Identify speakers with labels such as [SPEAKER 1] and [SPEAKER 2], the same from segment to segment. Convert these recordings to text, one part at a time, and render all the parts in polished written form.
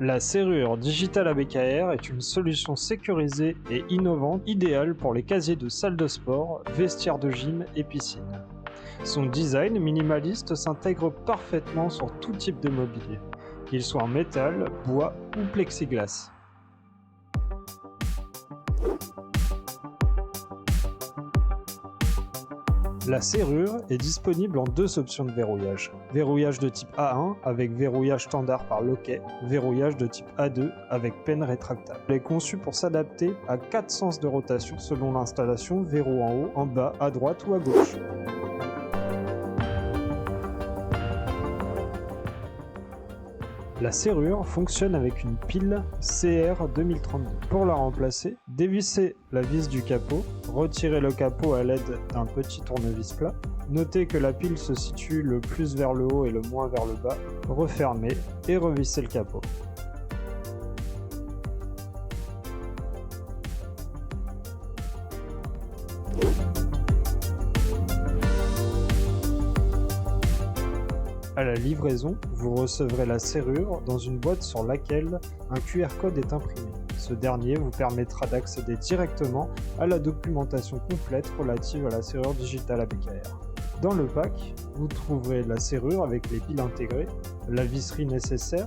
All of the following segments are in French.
[SPEAKER 1] La serrure digitale ABKR est une solution sécurisée et innovante idéale pour les casiers de salle de sport, vestiaires de gym et piscine. Son design minimaliste s'intègre parfaitement sur tout type de mobilier, qu'il soit en métal, bois ou plexiglas. La serrure est disponible en deux options de verrouillage. Verrouillage de type A1 avec verrouillage standard par loquet, verrouillage de type A2 avec penne rétractable. Elle est conçue pour s'adapter à 4 sens de rotation selon l'installation, verrou en haut, en bas, à droite ou à gauche. La serrure fonctionne avec une pile CR 2032. Pour la remplacer, dévissez la vis du capot, retirez le capot à l'aide d'un petit tournevis plat. Notez que la pile se situe le plus vers le haut et le moins vers le bas. Refermez et revissez le capot. À la livraison, vous recevrez la serrure dans une boîte sur laquelle un QR code est imprimé. Ce dernier vous permettra d'accéder directement à la documentation complète relative à la serrure digitale ABKR. Dans le pack, vous trouverez la serrure avec les piles intégrées, la visserie nécessaire,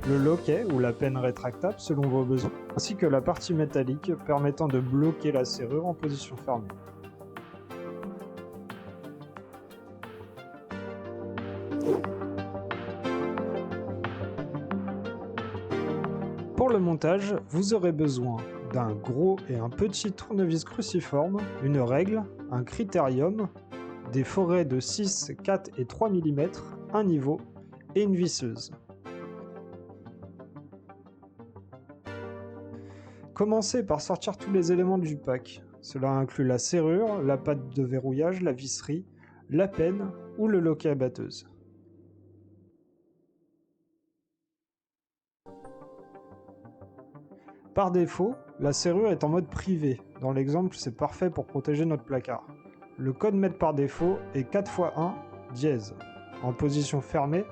[SPEAKER 1] le loquet ou la penne rétractable selon vos besoins, ainsi que la partie métallique permettant de bloquer la serrure en position fermée. Pour le montage, vous aurez besoin d'un gros et un petit tournevis cruciforme, une règle, un critérium, des forets de 6, 4 et 3 mm, un niveau et une visseuse. Commencez par sortir tous les éléments du pack. Cela inclut la serrure, la patte de verrouillage, la visserie, la penne ou le loquet à batteuse. Par défaut, la serrure est en mode privé. Dans l'exemple, c'est parfait pour protéger notre placard. Le code maître par défaut est 4x1 dièse. En position fermée,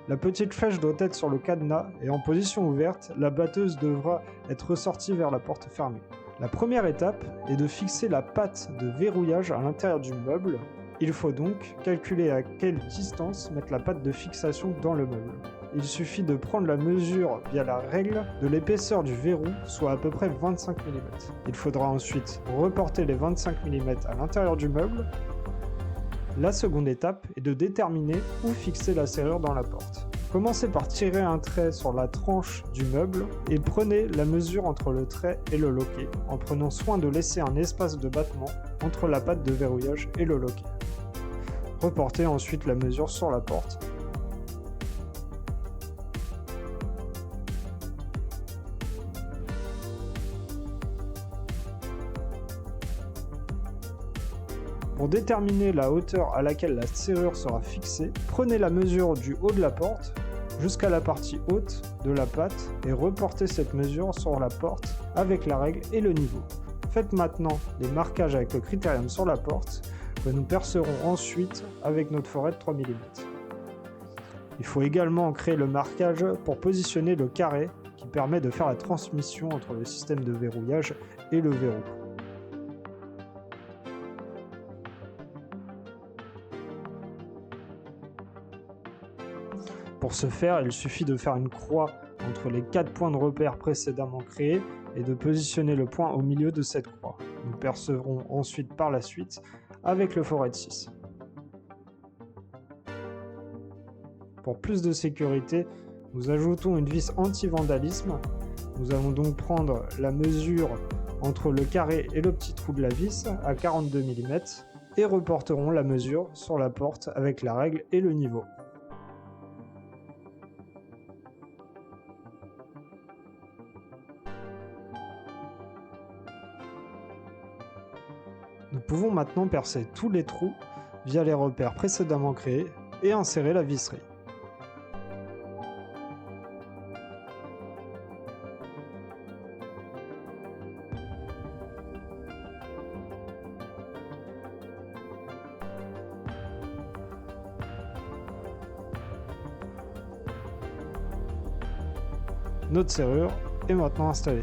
[SPEAKER 1] la petite flèche doit être sur le cadenas et en position ouverte, la batteuse devra être ressortie vers la porte fermée. La première étape est de fixer la patte de verrouillage à l'intérieur du meuble. Il faut donc calculer à quelle distance mettre la patte de fixation dans le meuble. Il suffit de prendre la mesure via la règle de l'épaisseur du verrou, soit à peu près 25 mm. Il faudra ensuite reporter les 25 mm à l'intérieur du meuble. La seconde étape est de déterminer où fixer la serrure dans la porte. Commencez par tirer un trait sur la tranche du meuble et prenez la mesure entre le trait et le loquet, en prenant soin de laisser un espace de battement entre la patte de verrouillage et le loquet. Reportez ensuite la mesure sur la porte. Pour déterminer la hauteur à laquelle la serrure sera fixée, prenez la mesure du haut de la porte jusqu'à la partie haute de la patte et reportez cette mesure sur la porte avec la règle et le niveau. Faites maintenant les marquages avec le critérium sur la porte que nous percerons ensuite avec notre forêt de 3 mm. Il faut également créer le marquage pour positionner le carré qui permet de faire la transmission entre le système de verrouillage et le verrou. Pour ce faire, il suffit de faire une croix entre les 4 points de repère précédemment créés et de positionner le point au milieu de cette croix. Nous percerons ensuite par la suite avec le forêt de 6. Pour plus de sécurité, nous ajoutons une vis anti-vandalisme. Nous allons donc prendre la mesure entre le carré et le petit trou de la vis à 42 mm et reporterons la mesure sur la porte avec la règle et le niveau. Nous pouvons maintenant percer tous les trous via les repères précédemment créés et insérer la visserie. Notre serrure est maintenant installée.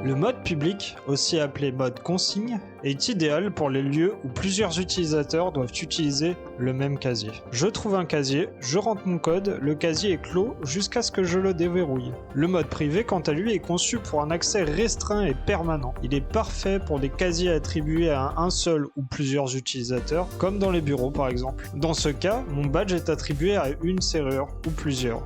[SPEAKER 1] Le mode public, aussi appelé mode consigne, est idéal pour les lieux où plusieurs utilisateurs doivent utiliser le même casier. Je trouve un casier, je rentre mon code, le casier est clos jusqu'à ce que je le déverrouille. Le mode privé, quant à lui, est conçu pour un accès restreint et permanent. Il est parfait pour des casiers attribués à un seul ou plusieurs utilisateurs, comme dans les bureaux par exemple. Dans ce cas, mon badge est attribué à une serrure ou plusieurs.